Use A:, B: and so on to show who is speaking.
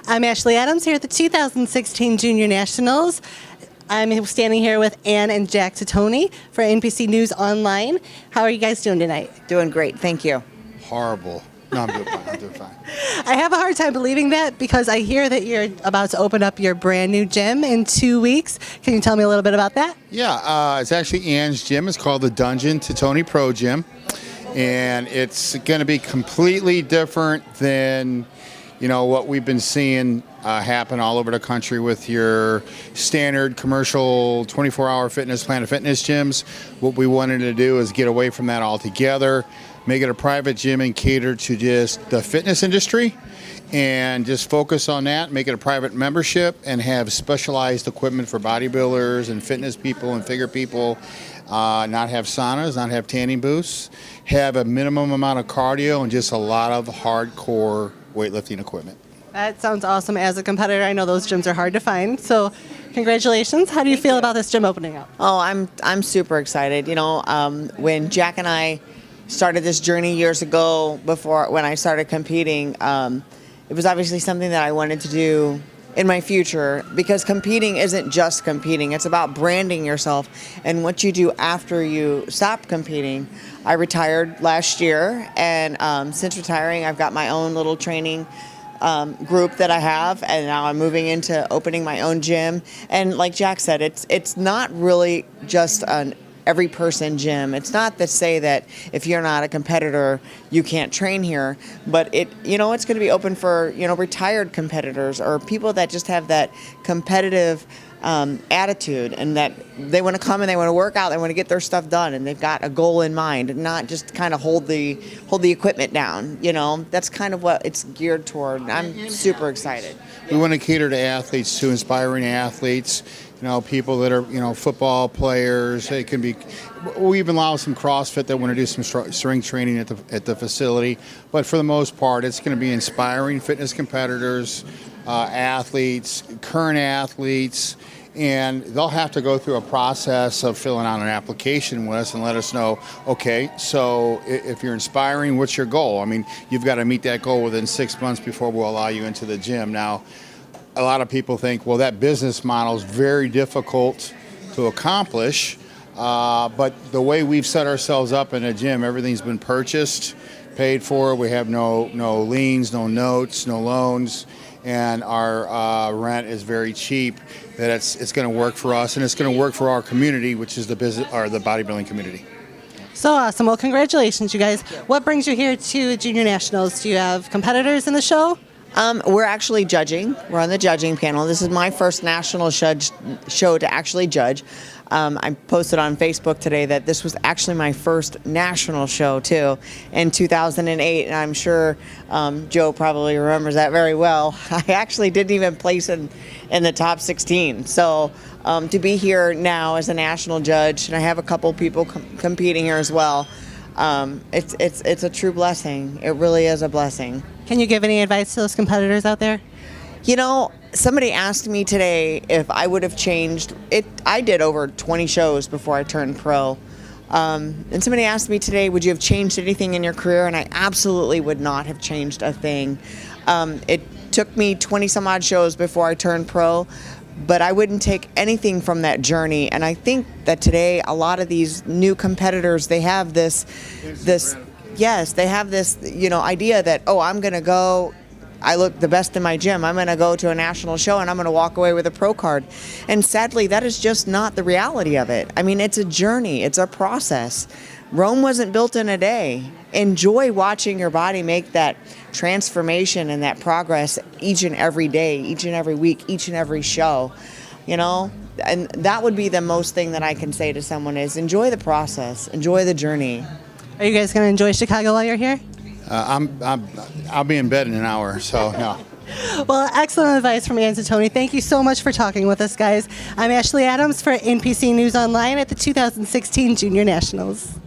A: I'm Ashley Adams here at the 2016 Junior Nationals. I'm standing here with Ann and Jack Titone for NPC News Online. How are you guys doing tonight?
B: Doing great, thank you.
C: Horrible. No, I'm doing fine. I'm doing fine.
A: I have a hard time believing that because I hear that you're about to open up your brand new gym in 2 weeks. Can you tell me a little bit about that?
C: Yeah, it's actually Ann's gym. It's called the Titone Pro Gym. And it's going to be completely different than, what we've been seeing happen all over the country with your standard commercial 24-hour Planet Fitness gyms. What we wanted to do is get away from that altogether, make it a private gym and cater to just the fitness industry and just focus on that, make it a private membership and have specialized equipment for bodybuilders and fitness people and figure people, not have saunas, not have tanning booths, have a minimum amount of cardio and just a lot of hardcore weightlifting equipment.
A: That sounds awesome. As a competitor, I know those gyms are hard to find. So congratulations. How do you feel about this gym opening up?
B: Oh, I'm super excited. When Jack and I started this journey years ago, when I started competing, it was obviously something that I wanted to do in my future, because competing isn't just competing. It's about branding yourself and what you do after you stop competing. I retired last year, and since retiring, I've got my own little training group that I have, and now I'm moving into opening my own gym. And like Jack said, it's not really just an every person gym. It's not to say that if you're not a competitor, you can't train here, but it's going to be open for, retired competitors or people that just have that competitive attitude and that they want to come and they want to work out, they want to get their stuff done, and they've got a goal in mind and not just kind of hold the equipment down. That's kind of what it's geared toward. I'm super excited.
C: We want to cater to athletes, to inspiring athletes, people that are, football players. It can be, we even allow some CrossFit that want to do some strength training at the facility. But for the most part, it's going to be inspiring fitness competitors, athletes, current athletes, and they'll have to go through a process of filling out an application with us and let us know, okay, so if you're inspiring, what's your goal? I mean, you've got to meet that goal within 6 months before we'll allow you into the gym. Now, a lot of people think, well, that business model is very difficult to accomplish, but the way we've set ourselves up in a gym, everything's been purchased, paid for. We have no liens, no notes, no loans, and our rent is very cheap. That it's going to work for us, and it's going to work for our community, which is the bodybuilding community.
A: So awesome. Well, congratulations, you guys. What brings you here to Junior Nationals? Do you have competitors in the show?
B: We're actually judging. We're on the judging panel. This is my first national show to actually judge. I posted on Facebook today that this was actually my first national show, too, in 2008, and I'm sure Joe probably remembers that very well. I actually didn't even place in the top 16. So to be here now as a national judge, and I have a couple people competing here as well, it's a true blessing. It really is a blessing.
A: Can you give any advice to those competitors out there?
B: Somebody asked me today if I would have changed it. I did over 20 shows before I turned pro. And somebody asked me today, would you have changed anything in your career? And I absolutely would not have changed a thing. It took me 20 some odd shows before I turned pro, but I wouldn't take anything from that journey. And I think that today a lot of these new competitors, they have this idea that, I'm going to go, I look the best in my gym, I'm going to go to a national show and I'm going to walk away with a pro card. And sadly, that is just not the reality of it. I mean, it's a journey, it's a process. Rome wasn't built in a day. Enjoy watching your body make that transformation and that progress each and every day, each and every week, each and every show, and that would be the most thing that I can say to someone is enjoy the process, enjoy the journey.
A: Are you guys going to enjoy Chicago while you're here?
C: I'll be in bed in an hour, so no.
A: Well, excellent advice from Ann Titone. Thank you so much for talking with us, guys. I'm Ashley Adams for NPC News Online at the 2016 Junior Nationals.